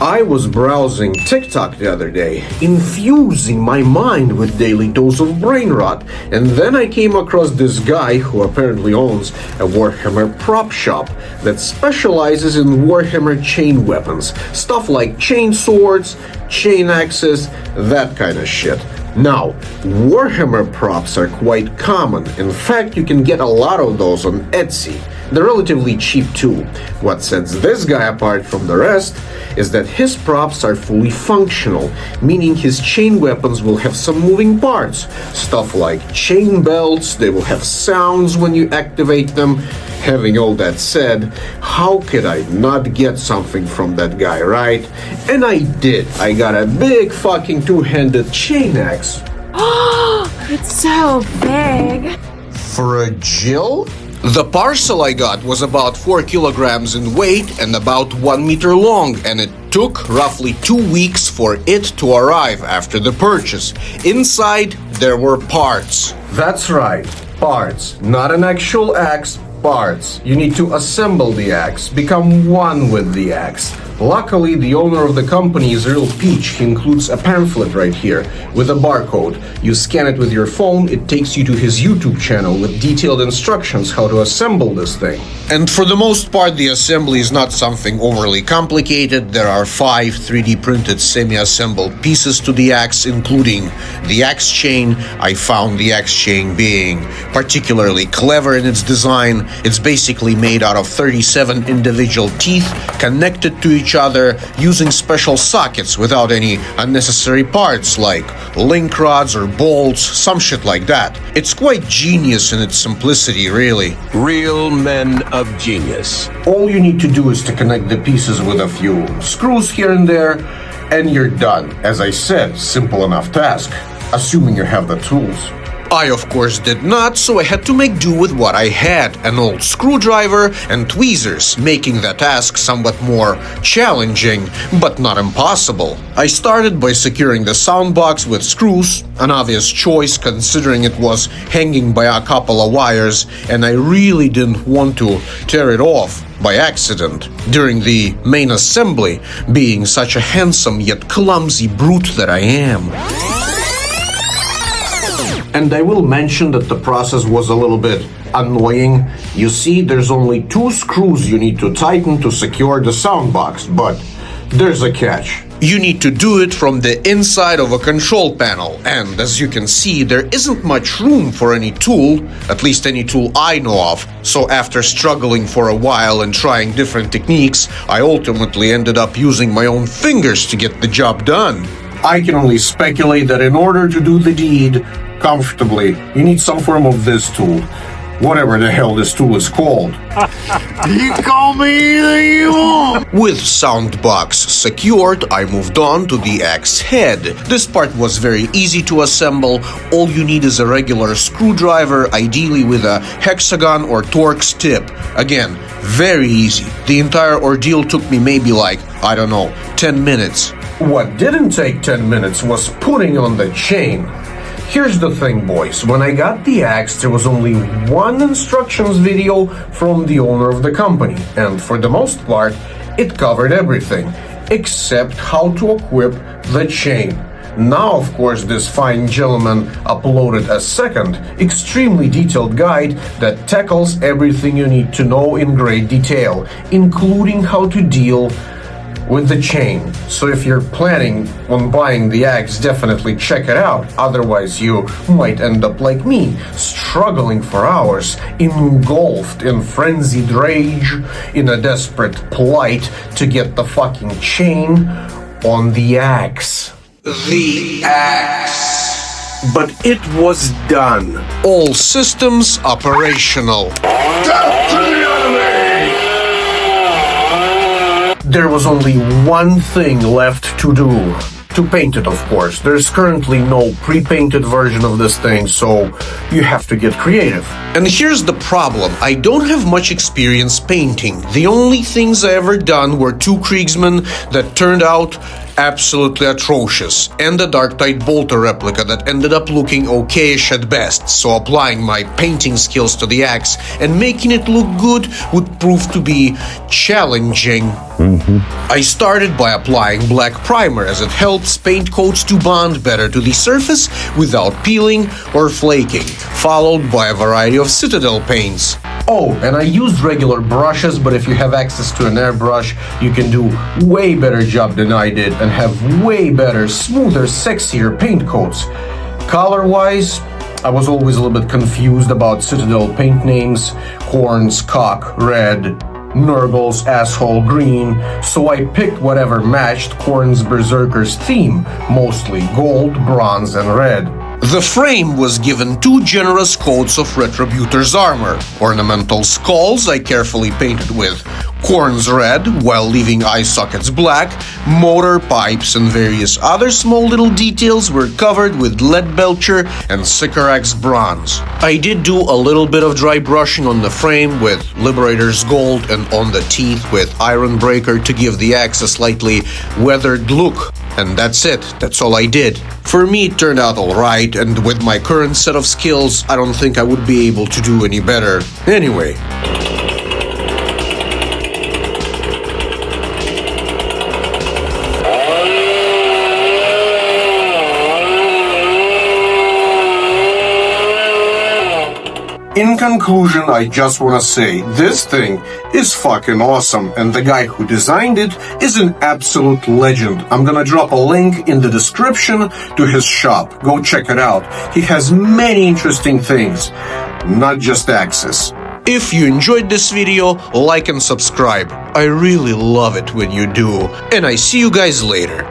I was browsing TikTok the other day, infusing my mind with daily dose of brain rot, and then I came across this guy who apparently owns a Warhammer prop shop that specializes in Warhammer chain weapons, stuff like chain swords, Chainaxes, that kind of shit. Now, Warhammer props are quite common. In fact, you can get a lot of those on Etsy. They're relatively cheap too. What sets this guy apart from the rest is that his props are fully functional, meaning his chain weapons will have some moving parts. Stuff like chain belts, they will have sounds when you activate them. Having all that said, how could I not get something from that guy, right? And I did. I got a big fucking two-handed Chainaxe. It's so big. For a Jill? The parcel I got was about 4 kilograms in weight and about 1 meter long, and it took roughly 2 weeks for it to arrive after the purchase. Inside, there were parts. That's right, parts. Not an actual axe, parts. You need to assemble the axe, become one with the axe. Luckily, the owner of the company is a real peach. He includes a pamphlet right here with a barcode. You scan it with your phone, it takes you to his YouTube channel with detailed instructions how to assemble this thing. And for the most part, the assembly is not something overly complicated. There are 5 3D printed semi-assembled pieces to the axe, including the axe chain. I found the axe chain being particularly clever in its design. It's basically made out of 37 individual teeth connected to each other using special sockets without any unnecessary parts like link rods or bolts, some shit like that. It's quite genius in its simplicity, really. Real men of genius. All you need to do is to connect the pieces with a few screws here and there, and you're done. As I said, simple enough task, assuming you have the tools. I, of course, did not, so I had to make do with what I had, an old screwdriver and tweezers, making the task somewhat more challenging, but not impossible. I started by securing the soundbox with screws, an obvious choice considering it was hanging by a couple of wires, and I really didn't want to tear it off by accident during the main assembly, being such a handsome yet clumsy brute that I am. And I will mention that the process was a little bit annoying. You see, there's only 2 screws you need to tighten to secure the soundbox, but there's a catch. You need to do it from the inside of a control panel, and as you can see, there isn't much room for any tool, at least any tool I know of. So after struggling for a while and trying different techniques, I ultimately ended up using my own fingers to get the job done. I can only speculate that in order to do the deed comfortably, you need some form of this tool. Whatever the hell this tool is called. You call me either you want. With soundbox secured, I moved on to the axe head. This part was very easy to assemble. All you need is a regular screwdriver, ideally with a hexagon or Torx tip. Again, very easy. The entire ordeal took me maybe like, 10 minutes. What didn't take 10 minutes was putting on the chain. Here's the thing, boys. When I got the axe, there was only one instructions video from the owner of the company, and for the most part, it covered everything, except how to equip the chain. Now, of course, this fine gentleman uploaded a second, extremely detailed guide that tackles everything you need to know in great detail, including how to deal with the chain. So if you're planning on buying the axe, definitely check it out. Otherwise, you might end up like me, struggling for hours, engulfed in frenzied rage, in a desperate plight to get the fucking chain on the axe. The axe. But it was done. All systems operational. Death to the enemy! There was only one thing left to do. To paint it, of course. There's currently no pre-painted version of this thing, so you have to get creative. And here's the problem. I don't have much experience painting. The only things I ever done were 2 Kriegsmen that turned out absolutely atrocious, and a Darktide Bolter replica that ended up looking okayish at best, so applying my painting skills to the axe and making it look good would prove to be challenging. I started by applying black primer as it helps paint coats to bond better to the surface without peeling or flaking, followed by a variety of Citadel paints. Oh, and I used regular brushes, but if you have access to an airbrush, you can do way better job than I did and have way better, smoother, sexier paint coats. Color-wise, I was always a little bit confused about Citadel paint names. Khorn's cock red, Nurgle's asshole green, so I picked whatever matched Khornate Berserkers theme, mostly gold, bronze, and red. The frame was given 2 generous coats of Retributor's armor. Ornamental skulls I carefully painted with Khorn's red, while leaving eye sockets black. Motor pipes and various other small little details were covered with lead belcher and Sycorax bronze. I did do a little bit of dry brushing on the frame with Liberator's gold and on the teeth with Iron Breaker to give the axe a slightly weathered look. And that's it, that's all I did. For me it turned out alright, and with my current set of skills, I don't think I would be able to do any better. Anyway. In conclusion, I just wanna say, this thing is fucking awesome, and the guy who designed it is an absolute legend. I'm gonna drop a link in the description to his shop. Go check it out. He has many interesting things, not just axes. If you enjoyed this video, like and subscribe. I really love it when you do. And I see you guys later.